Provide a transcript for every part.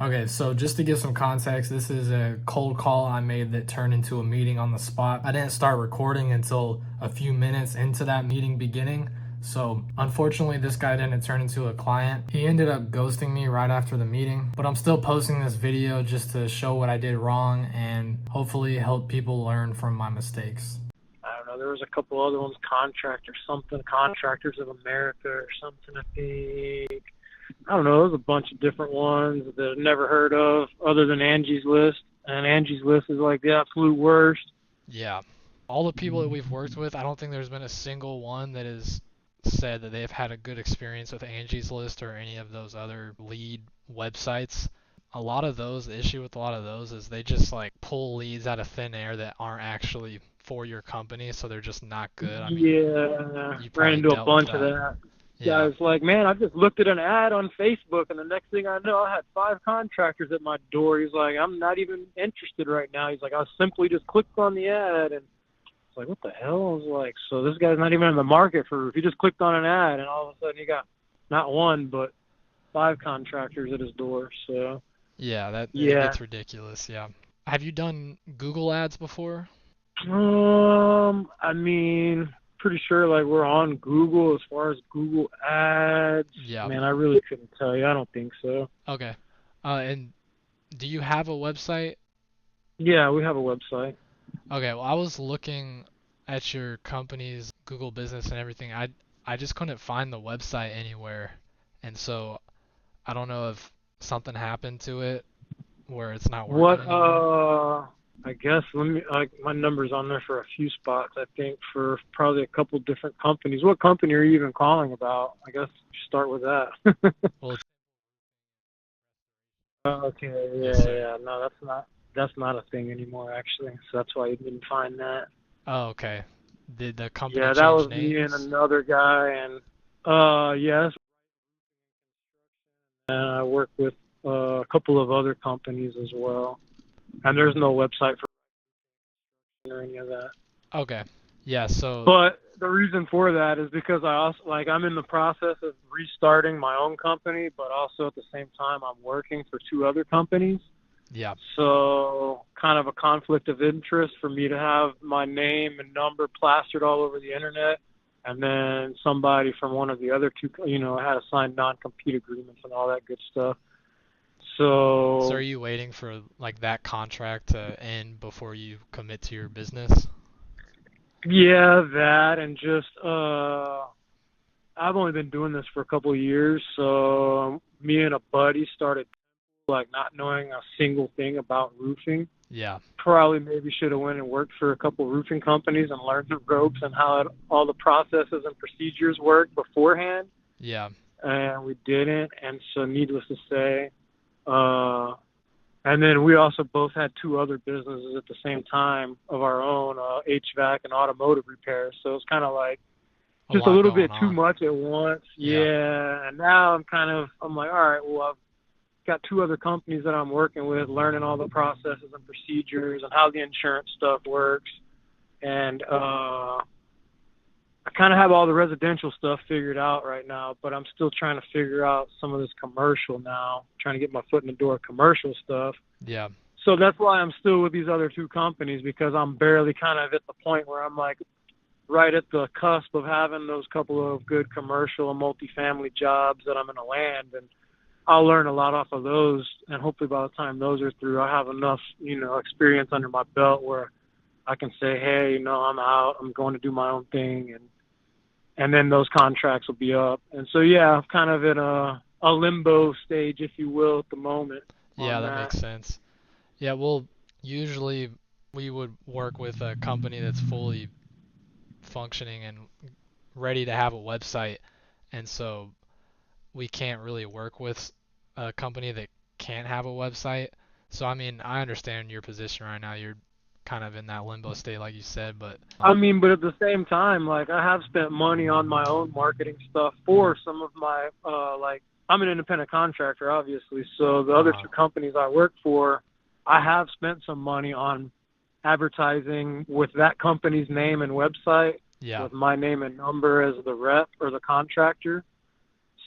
Okay, so just to give some context, this is a cold call I made that turned into a meeting on the spot. I didn't start recording until a few minutes into that meeting beginning. So unfortunately, this guy didn't turn into a client. He ended up ghosting me right after the meeting, but I'm still posting this video just to show what I did wrong and hopefully help people learn from my mistakes. I don't know. There was a couple other ones, Contractors of America or something, I think. I don't know. There's a bunch of different ones that I've never heard of other than Angie's List. And Angie's List is like the absolute worst. Yeah. All the people that we've worked with, I don't think there's been a single one that has said that they've had a good experience with Angie's List or any of those other lead websites. A lot of those, the issue with a lot of those is they just like pull leads out of thin air that aren't actually for your company, so they're just not good. I mean, Yeah, you ran probably into a dealt with bunch of that. that. Yeah. Guys like, man, I just looked at an ad on Facebook, and the next thing I know, I had 5 contractors at my door. He's like, I'm not even interested right now. He's like, I simply just clicked on the ad, and it's like, what the hell? I was like, so this guy's not even in the market for roof. He just clicked on an ad, and all of a sudden, he got not one but 5 contractors at his door. So Yeah, that it yeah, gets ridiculous. Yeah. Have you done Google ads before? I mean, pretty sure like we're on Google as far as Google Ads. Yeah. Man, I really couldn't tell you. I don't think so. Okay. And do you have a website? Yeah, we have a website. Okay, well, I was looking at your company's Google business and everything. I just couldn't find the website anywhere. And so I don't know if something happened to it where it's not working What anymore. I guess let me like my number's on there for a few spots, I think, for probably a couple different companies. What company are you even calling about? I guess start with that. Well, it's, Okay, yes, yeah, sir. yeah. No, that's not a thing anymore actually. So that's why you didn't find that. Oh, okay. Did the company Yeah, that change was me and names? another guy, and yes, and I work with a couple of other companies as well. And there's no website for or any of that. Okay. Yeah, so But the reason for that is because I also like I'm in the process of restarting my own company, but also at the same time I'm working for 2 other companies. yeah. So kind of a conflict of interest for me to have my name and number plastered all over the internet, and then somebody from one of the other 2, had to sign non-compete agreements and all that good stuff. So are So you waiting for like that contract to end before you commit to your business? yeah, that and just I've only been doing this for a couple of years, so me and a buddy started like not knowing a single thing about roofing. Yeah. Probably maybe should have went and worked for a couple of roofing companies and learned the ropes and how all the processes and procedures work beforehand, Yeah. and we didn't. And so, needless to say, uh, and then we also both had 2 other businesses at the same time of our own, HVAC and automotive repairs. So it's kind of like A just a lot little going bit too on. much at once. Yeah. Yeah. And now I'm like, all right, well, I've got 2 other companies that I'm working with, learning all the processes and procedures and how the insurance stuff works. And I kind of have all the residential stuff figured out right now, but I'm still trying to figure out some of this commercial now, trying to get my foot in the door commercial stuff. Yeah. So that's why I'm still with these other 2 companies, because I'm barely kind of at the point where I'm like right at the cusp of having those couple of good commercial and multifamily jobs that I'm going to land. And I'll learn a lot off of those. And hopefully by the time those are through, I have enough, experience under my belt where I can say, hey, I'm out, I'm going to do my own thing. And then those contracts will be up. And so, yeah, I'm kind of in a limbo stage, if you will, at the moment Yeah, on that that. makes sense. Yeah, well, usually we would work with a company that's fully functioning and ready to have a website, and so we can't really work with a company that can't have a website. So I mean, I understand your position right now. You're kind of in that limbo state, like you said, but I mean, but at the same time, like I have spent money on my own marketing stuff for some of my, like I'm an independent contractor, obviously. So the other uh, 2 companies I work for, I have spent some money on advertising with that company's name and website, yeah, with my name and number as the rep or the contractor.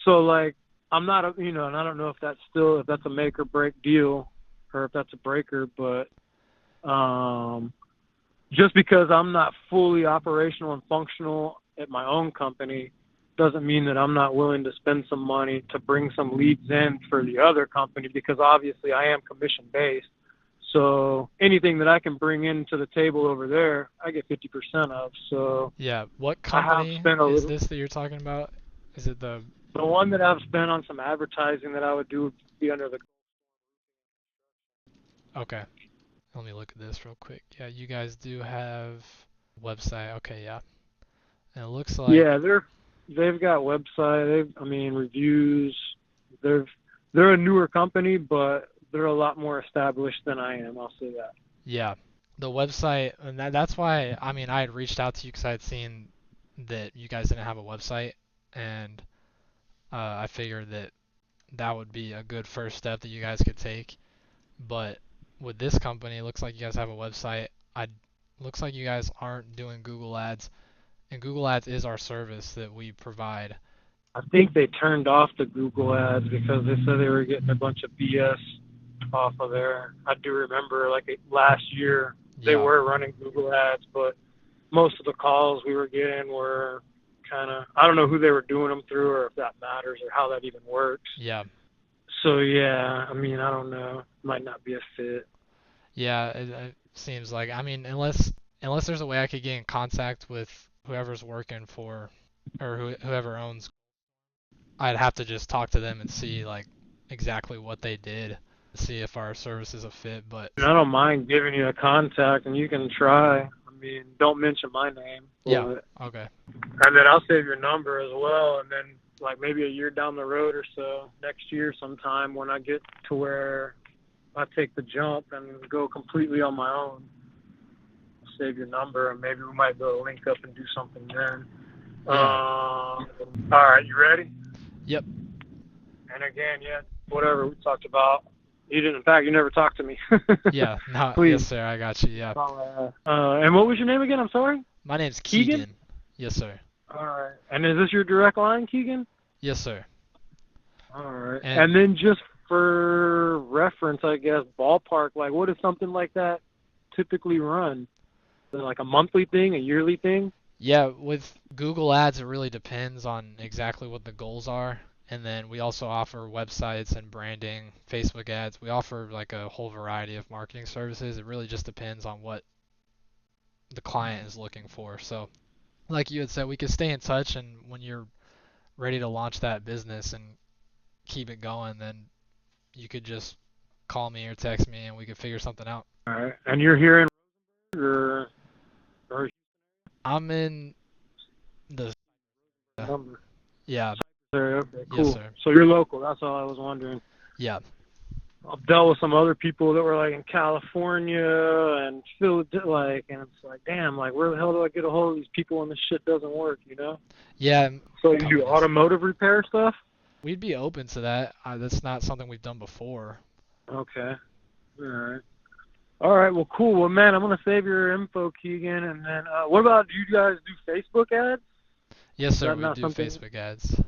So like I'm not, and I don't know if that's a make or break deal, or if that's a breaker, but just because I'm not fully operational and functional at my own company doesn't mean that I'm not willing to spend some money to bring some leads in for the other company, because obviously I am commission based. So anything that I can bring into the table over there, I get 50% of. So Yeah. What I have company spent a is little. this that you're talking about? Is it the? The one that I've spent on some advertising that I would do would be under the. Okay. Let me look at this real quick. Yeah, you guys do have website. Okay, yeah. And it looks like Yeah, they've got website. Reviews. They're a newer company, but they're a lot more established than I am. I'll say that. yeah, the website, and that's why I had reached out to you because I had seen that you guys didn't have a website, and I figured that that would be a good first step that you guys could take. But with this company, it looks like you guys have a website. I looks like you guys aren't doing Google Ads, and Google Ads is our service that we provide. I think they turned off the Google ads because they said they were getting a bunch of BS off of there. I do remember last year they Yeah, were running Google ads, but most of the calls we were getting were kind of, I don't know who they were doing them through or if that matters or how that even works. yeah, So yeah, I don't know. Might not be a fit. yeah. It seems like unless there's a way I could get in contact with whoever's working for or whoever owns, I'd have to just talk to them and see like exactly what they did, see if our service is a fit. But And I don't mind giving you a contact and you can try. Don't mention my name, yeah, but okay, and then I'll save your number as well. And then like maybe a year down the road or so, next year sometime when I get to where I take the jump and go completely on my own, I'll save your number and maybe we might be able to link up and do something then. yeah, All right, you ready? yep, And again, yeah, whatever we talked about. You didn't. In fact, you never talked to me. yeah. No, Please. yes, sir. I got you. Yeah. And what was your name again? I'm sorry. My name's Keegan? Keegan. Yes, sir. All right. And is this your direct line, Keegan? Yes, sir. All right. And And then just for reference, I guess, ballpark, like what does something like that typically run? Is it like a monthly thing, a yearly thing? yeah, with Google Ads, it really depends on exactly what the goals are. And then we also offer websites and branding, Facebook ads. We offer like a whole variety of marketing services. It really just depends on what the client is looking for. So, like you had said, we could stay in touch, and when you're ready to launch that business and keep it going, then you could just call me or text me, and we could figure something out. All right. And you're here in or I'm in the number? yeah, Okay, yes, cool. sir. So you're local. That's all I was wondering. Yeah, I've dealt with some other people that were like in California and Philadelphia, and it's like, damn, like where the hell do I get a hold of these people when this shit doesn't work, you know? yeah. So you do Companies. automotive repair stuff? We'd be open to that. That's not something we've done before. Okay. All right. All right. Well, cool. Well, man, I'm gonna save your info, Keegan. And then, what about, do you guys do Facebook ads? Yes, Is sir. that We not do something Facebook ads.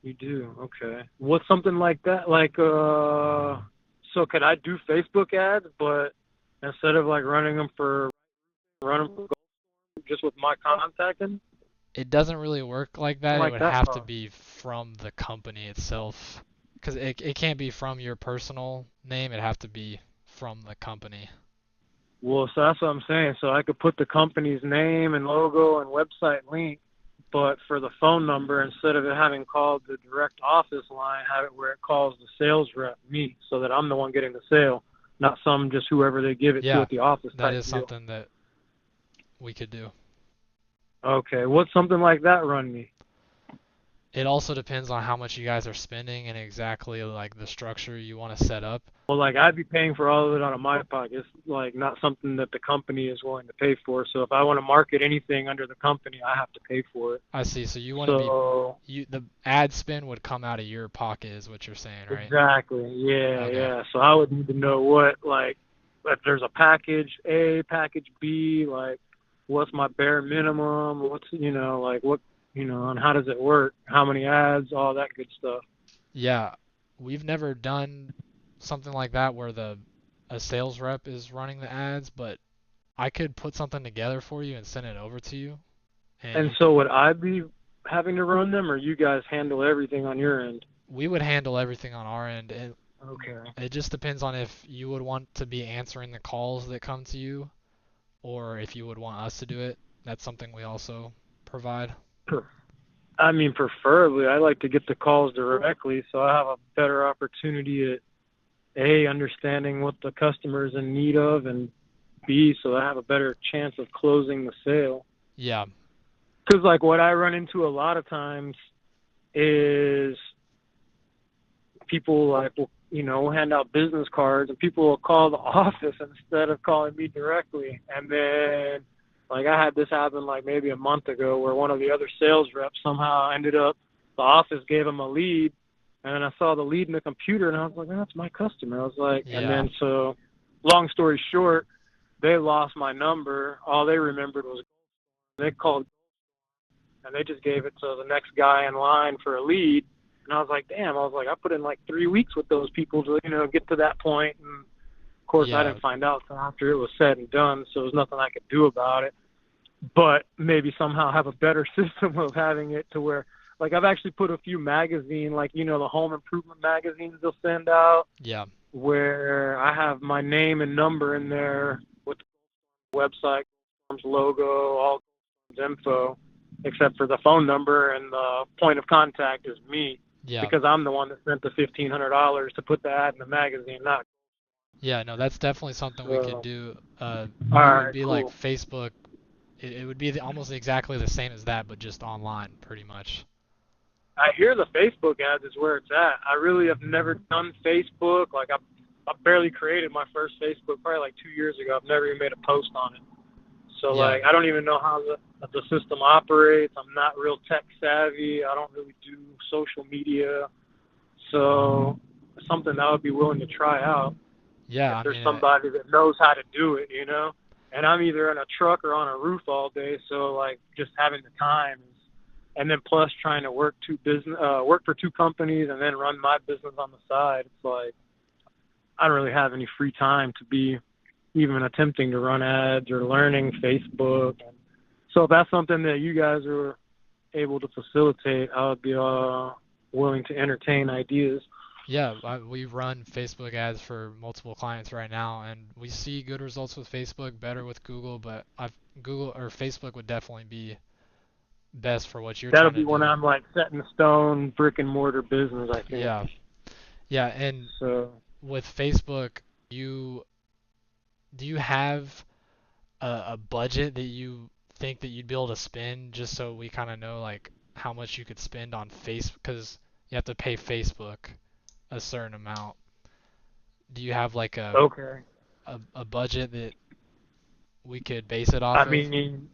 you do? Okay. What's something like that? Like, so could I do Facebook ads, but instead of like running them for just with my contacting? It doesn't really work like that. It Like would that have to part. be from the company itself, because it can't be from your personal name. It'd have to be from the company. Well, so that's what I'm saying. So I could put the company's name and logo and website link, but for the phone number, instead of it having called the direct office line, have it where it calls the sales rep, me, so that I'm the one getting the sale, not some just whoever they give it to Yeah, at the office that type is deal. something that we could do. Okay, what's something like that run me? It also depends on how much you guys are spending and exactly like the structure you want to set up. Well, like I'd be paying for all of it out of my pocket. It's like not something that the company is willing to pay for. So if I want to market anything under the company, I have to pay for it. I see. So you want to So the ad spend would come out of your pocket is what you're saying, right? exactly, yeah, Okay. yeah. So I would need to know what, like, if there's a package A, package B, like, what's my bare minimum? What's, like, what, and how does it work? How many ads? All that good stuff. Yeah, we've never done something like that where the a sales rep is running the ads, but I could put something together for you and send it over to you, and And you so could. would I be having to run them, or you guys handle everything on your end? We would handle everything on our end. Okay. It just depends on if you would want to be answering the calls that come to you, or if you would want us to do it. That's something we also provide. I mean, preferably, I like to get the calls directly, so I have a better opportunity at A, understanding what the customer is in need of, and B, so I have a better chance of closing the sale. Yeah, Because, like, what I run into a lot of times is people, like, will, hand out business cards, and people will call the office instead of calling me directly. And then, like, I had this happen, like, maybe a month ago where one of the other sales reps somehow ended up, the office gave him a lead, and then I saw the lead in the computer, and I was like, oh, that's my customer. I was like, and yeah, then so, long story short, they lost my number. All they remembered was they called, and they just gave it to the next guy in line for a lead. And I was like, damn, I was like, I put in like 3 weeks with those people to, get to that point. And of course, I yeah, didn't find out until after it was said and done. So there's nothing I could do about it. But maybe somehow have a better system of having it to where, like, I've actually put a few magazine, like, the home improvement magazines they'll send out, yeah, where I have my name and number in there with the website, logo, all info, except for the phone number, and the point of contact is me, yeah, because I'm the one that spent the $1,500 to put the ad in the magazine, not yeah. No, that's definitely something we could so. do. All It would right, be like cool. Facebook. It would be almost exactly the same as that, but just online, pretty much. I hear the Facebook ads is where it's at. I really have never done Facebook. Like, I barely created my first Facebook probably like 2 years ago. I've never even made a post on it. So, Yeah, like, I don't even know how the system operates. I'm not real tech savvy. I don't really do social media. So, something that I would be willing to try out yeah. if I there's mean, somebody that knows how to do it. And I'm either in a truck or on a roof all day, so, like, just having the time is, and then plus trying to work for two companies and then run my business on the side. It's like I don't really have any free time to be even attempting to run ads or learning Facebook. And so if that's something that you guys are able to facilitate, I would be willing to entertain ideas. yeah. We run Facebook ads for multiple clients right now, and we see good results with Facebook, better with Google, but Google or Facebook would definitely be best for what you're That'll trying to be when do. I'm like set in stone brick and mortar business, I think. Yeah, yeah. And So with Facebook, you do you have a budget that you think that you'd be able to spend, just so we kind of know like how much you could spend on Facebook, because you have to pay Facebook a certain amount. Do you have like okay. a budget that we could base it off I of? mean,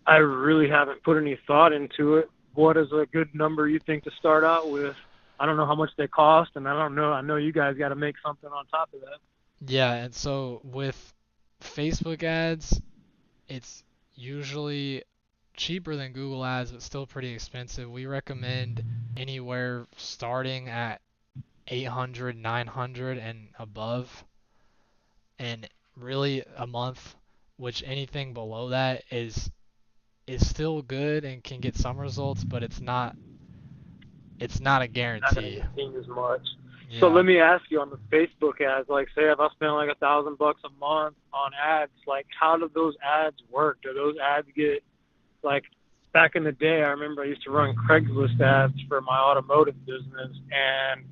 I really haven't put any thought into it. What is a good number you think to start out with? I don't know how much they cost, and I don't know. I know you guys got to make something on top of that. Yeah, and so with Facebook ads, it's usually cheaper than Google ads, but still pretty expensive. We recommend anywhere starting at 800, 900 and above, and really a month, which anything below that is still good and can get some results, but it's not a Not gonna guarantee. get seen as much. So Yeah. let me ask you on the Facebook ads, like say if I spend like $1,000 a month on ads, like how do those ads work? Do those ads get like back in the day? I remember I used to run Craigslist ads for my automotive business, and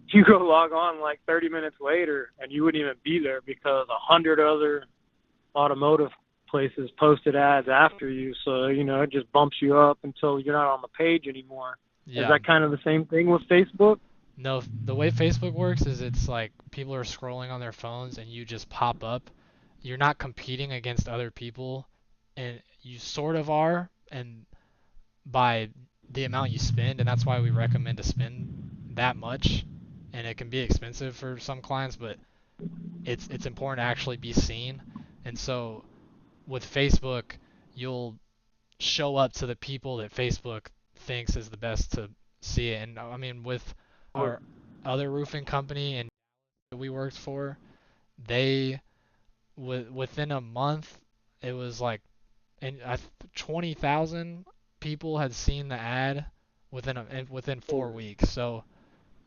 you go log on like 30 minutes later, and you wouldn't even be there because 100 other automotive places posted ads after you. So it just bumps you up until you're not on the page anymore. Is Yeah. that kind of the same thing with Facebook? No, the way Facebook works is it's like people are scrolling on their phones and you just pop up. You're not competing against other people, and you sort of are, and by the amount you spend, and that's why we recommend to spend that much. And it can be expensive for some clients, but it's important to actually be seen. And so with Facebook, you'll show up to the people that Facebook thinks is the best to see it. And I mean, with Or our other roofing company and that we worked for, they within a month, it was like, and 20,000 people had seen the ad within 4 weeks. So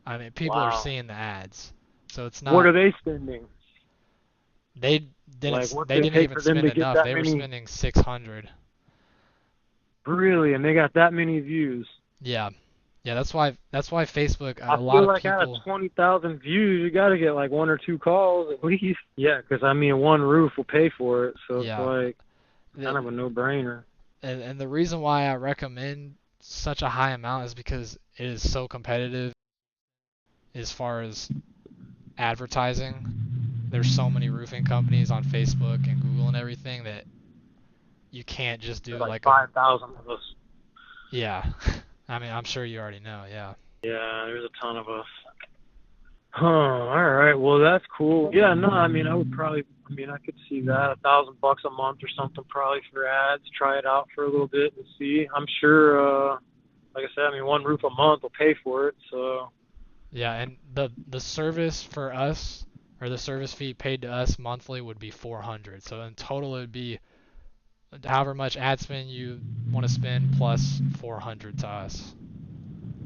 I mean, people are Wow. seeing the ads. So it's What not are they spending? they Like, what they they didn't take even for them spend to get enough. that They were many? spending 600. Really? And they got that many views? Yeah. Yeah, that's why Facebook I a lot feel of like out of people 20,000 views, you got to get like one or two calls at least. Yeah, because I mean, one roof will pay for it, so it's yeah. like kind The, of a no-brainer. and the reason why I recommend such a high amount is because it is so competitive as far as advertising. There's so many roofing companies on Facebook and Google and everything that you can't just There's do like like a 5,000 of us. yeah. I mean, I'm sure you already know. Yeah. Yeah, there's a ton of us. Huh. All right. Well, that's cool. Yeah. No. I mean, I would probably. I mean, I could see that $1,000 a month or something probably for ads. Try it out for a little bit and see. I'm sure. Like I said, I mean, one roof a month will pay for it. So. Yeah, and the service for us or the service fee paid to us monthly would be 400. So in total it would be however much ad spend you want to spend plus 400 to us.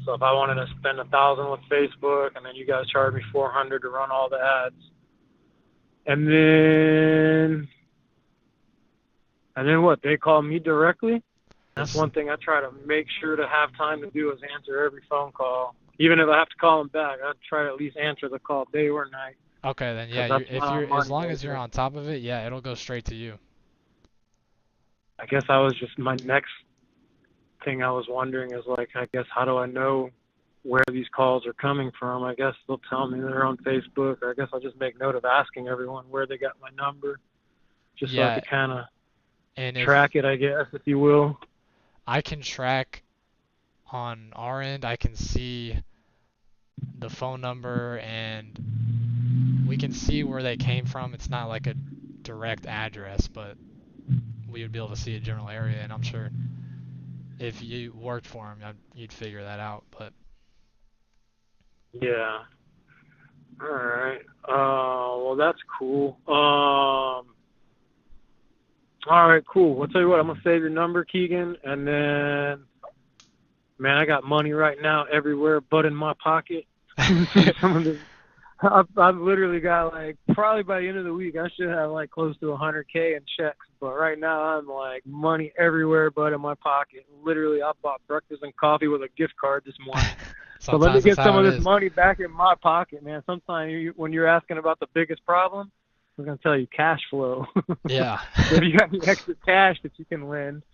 So if I wanted to spend 1,000 with Facebook, and then you guys charge me 400 to run all the ads, and then what? They call me directly. That's This one thing I try to make sure to have time to do is answer every phone call. Even if I have to call them back, I try to at least answer the call day or night okay then because yeah, that's if my you're as money long as you're maker. on top of it, yeah, it'll go straight to you. I guess I was just my next thing I was wondering is like, I guess how do I know where these calls are coming from? I guess they'll tell me they're on Facebook, or I guess I'll just make note of asking everyone where they got my number, just so I Yeah, could kind of and if track it, I guess, if you will. I can track on our end, I can see the phone number and we can see where they came from. It's not like a direct address, but we would be able to see a general area, and I'm sure if you worked for them, you'd figure that out. But Yeah. All right. Well, that's cool. All right, cool. I'll tell you what, I'm gonna save your number, Keegan, and then, man, I got money right now everywhere but in my pocket. Some of the, I've literally got like probably by the end of the week I should have like close to 100K in checks, but right now I'm like money everywhere but in my pocket. Literally, I bought breakfast and coffee with a gift card this morning. So let me sometimes that's get some how of it this is. money back in my pocket, man. Sometimes when you're asking about the biggest problem, I'm gonna tell you cash flow. Yeah. So if you got any extra cash that you can lend,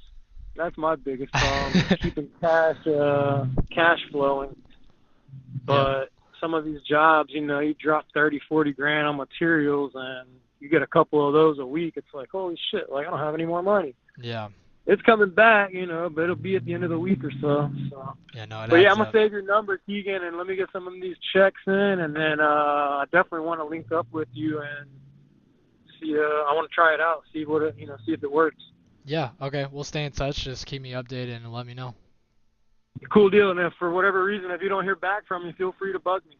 that's my biggest problem is keeping cash flowing. Yep. But some of these jobs, you drop 30, 40 grand on materials and you get a couple of those a week. It's like, holy shit, like I don't have any more money. Yeah. It's coming back, but it'll be at the end of the week or so. Yeah. No, it But yeah, adds I'm gonna up. save your number, Keegan, and let me get some of these checks in, and then I definitely want to link up with you and see. I want to try it out, see what it, see if it works. Yeah. Okay. We'll stay in touch. Just keep me updated and let me know. Cool deal. And if for whatever reason, if you don't hear back from me, feel free to bug me.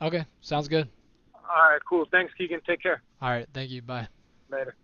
Okay. Sounds good. All right, cool. Thanks, Keegan. Take care. All right. Thank you. Bye. Later.